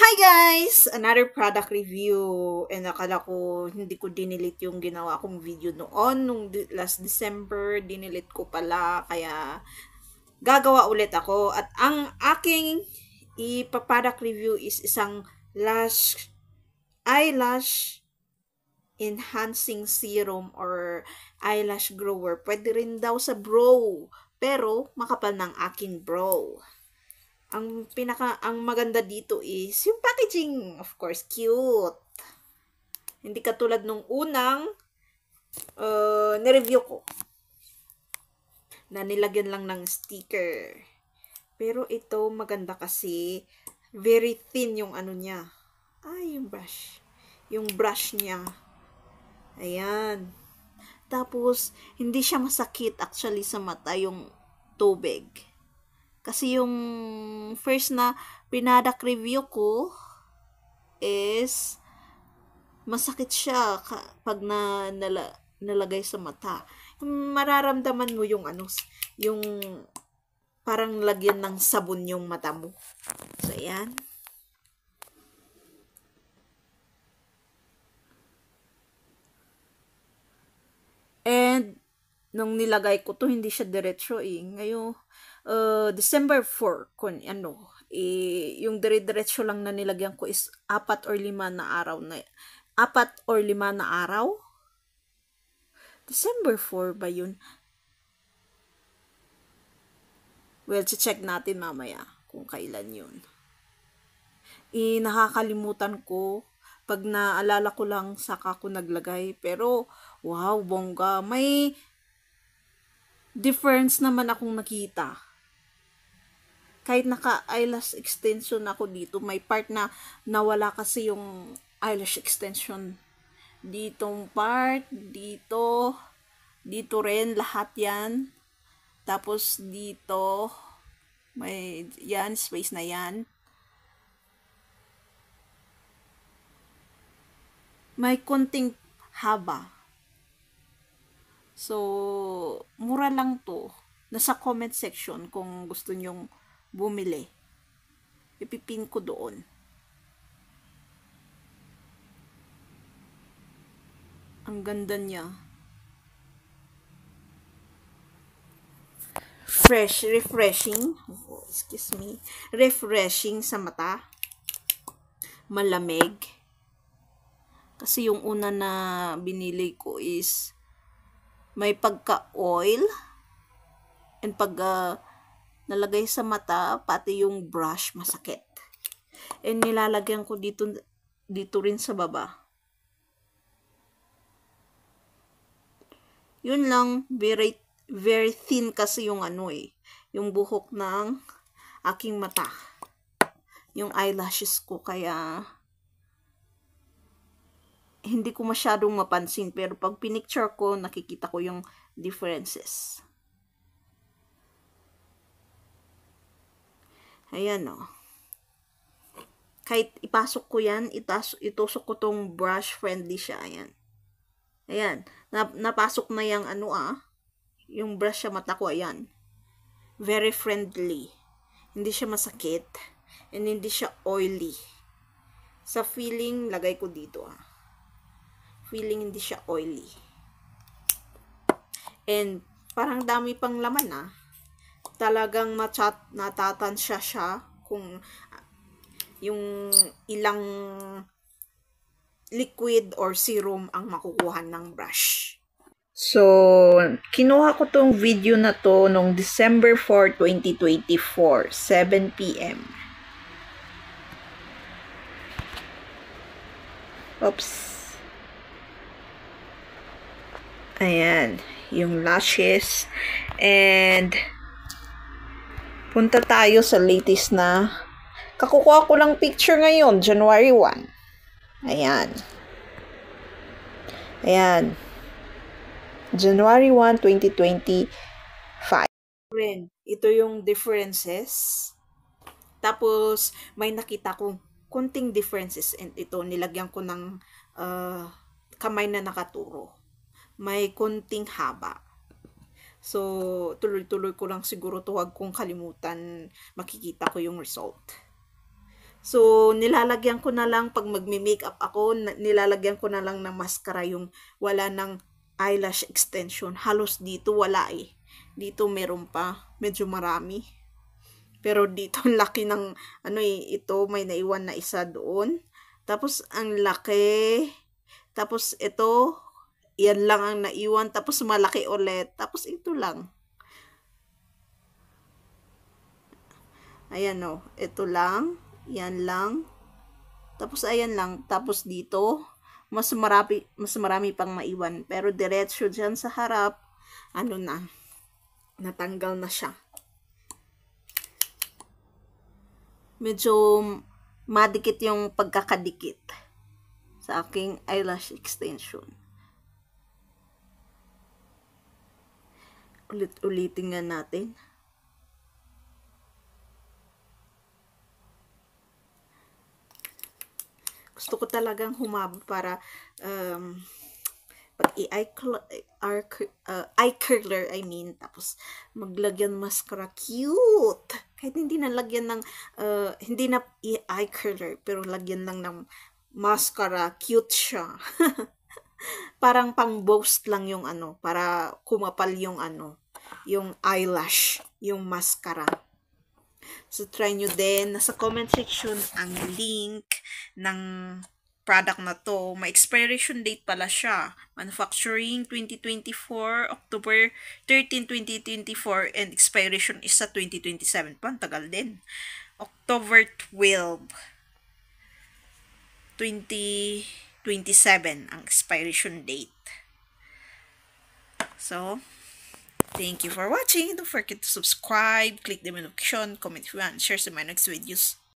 Hi guys! Another product review. And akala ko hindi ko dinilit yung ginawa kong video noon. Nung last December, dinilit ko pala. Kaya gagawa ulit ako. At ang aking ipa-product review is isang eyelash enhancing serum or eyelash grower. Pwede rin daw sa brow. Pero makapal ng aking brow. Ang maganda dito is yung packaging, of course, cute. Hindi katulad nung unang nireview ko na nilagyan lang ng sticker. Pero ito maganda kasi very thin yung ano niya. Yung brush. Yung brush niya. Ayan. Tapos hindi siya masakit actually sa mata yung tubig. Kasi yung first na product review ko is masakit siya pag nalagay sa mata. Mararamdaman mo yung yung parang lagyan ng sabon yung mata mo. So, ayan. And nung nilagay ko to, hindi siya diretso Ngayon, December 4, yung dire-diretso lang na nilagyan ko is 4 or 5 na araw na. 4 or 5 na araw? December 4 ba yun? Well, check natin mamaya kung kailan yun. Nakakalimutan ko. Pag naalala ko lang, saka ko naglagay. Pero, wow, bongga. May difference naman akong nakita. Kahit naka-eyelash extension ako dito, may part na nawala kasi yung eyelash extension. Ditong part, dito rin, lahat yan. Tapos dito, may yan, space na yan. May konting haba. So, mura lang to. Nasa comment section kung gusto nyong bumili. Ipipin ko doon. Ang ganda niya. Refreshing. Oh, excuse me. Refreshing sa mata. Malamig. Kasi yung una na binili ko is may pagka-oil. And pag nalagay sa mata, pati yung brush masakit. And nilalagyan ko dito rin sa baba. Yun lang, very thin kasi yung yung buhok ng aking mata. Yung eyelashes ko, kaya hindi ko masyadong mapansin. Pero pag pinicture ko, nakikita ko yung differences. Ayan Kahit ipasok ko yan, itusok ko tong brush friendly siya. Ayan. Napasok na yung yung brush sa mata ko. Ayan. Very friendly. Hindi siya masakit. And hindi siya oily. Sa feeling, lagay ko dito Feeling hindi siya oily. And parang dami pang laman Talagang natatansya siya kung yung ilang liquid or serum ang makukuha ng brush. So, kinuha ko tong video na to nung December 4, 2024, 7 p.m. Oops. Ayan, yung lashes. And punta tayo sa latest na. Kakukuha ko lang picture ngayon, January 1. Ayan. Ayan. January 1, 2025. Ito yung differences. Tapos, may nakita kong kunting differences. And ito, nilagyan ko ng kamay na nakaturo. May kunting haba. So, tuloy-tuloy ko lang siguro to, huwag kong kalimutan, makikita ko yung result. So, nilalagyan ko na lang pag magmi-makeup ako, nilalagyan ko na lang ng mascara yung wala ng eyelash extension. Halos dito wala eh. Dito meron pa, medyo marami. Pero dito ang laki ng ano eh, ito may naiwan na isa doon. Tapos ang laki. Tapos ito, yan lang ang naiwan. Tapos malaki ulit. Tapos ito lang. Ayan o, ito lang. Yan lang. Tapos ayan lang. Tapos dito, mas marami pang maiwan. Pero diretso dyan sa harap, ano na, natanggal na siya. Medyo madikit yung pagkakadikit sa aking eyelash extension. Ulit-ulitin nga natin. Gusto ko talagang humaba para pag eye curler, I mean, tapos maglagyan mascara, cute! Kahit hindi na lagyan ng, hindi na eye curler, pero lagyan lang ng mascara, cute siya. Parang pang boast lang yung ano, para kumapal yung ano, yung eyelash, yung mascara. So, try nyo din. Nasa comment section ang link ng product na to. May expiration date pala siya. Manufacturing 2024, October 13, 2024, and expiration is sa 2027 pa. Tagal din. October 12, 2027 ang expiration date. So, thank you for watching. Don't forget to subscribe, click the notification, comment if you want, share sa my next videos.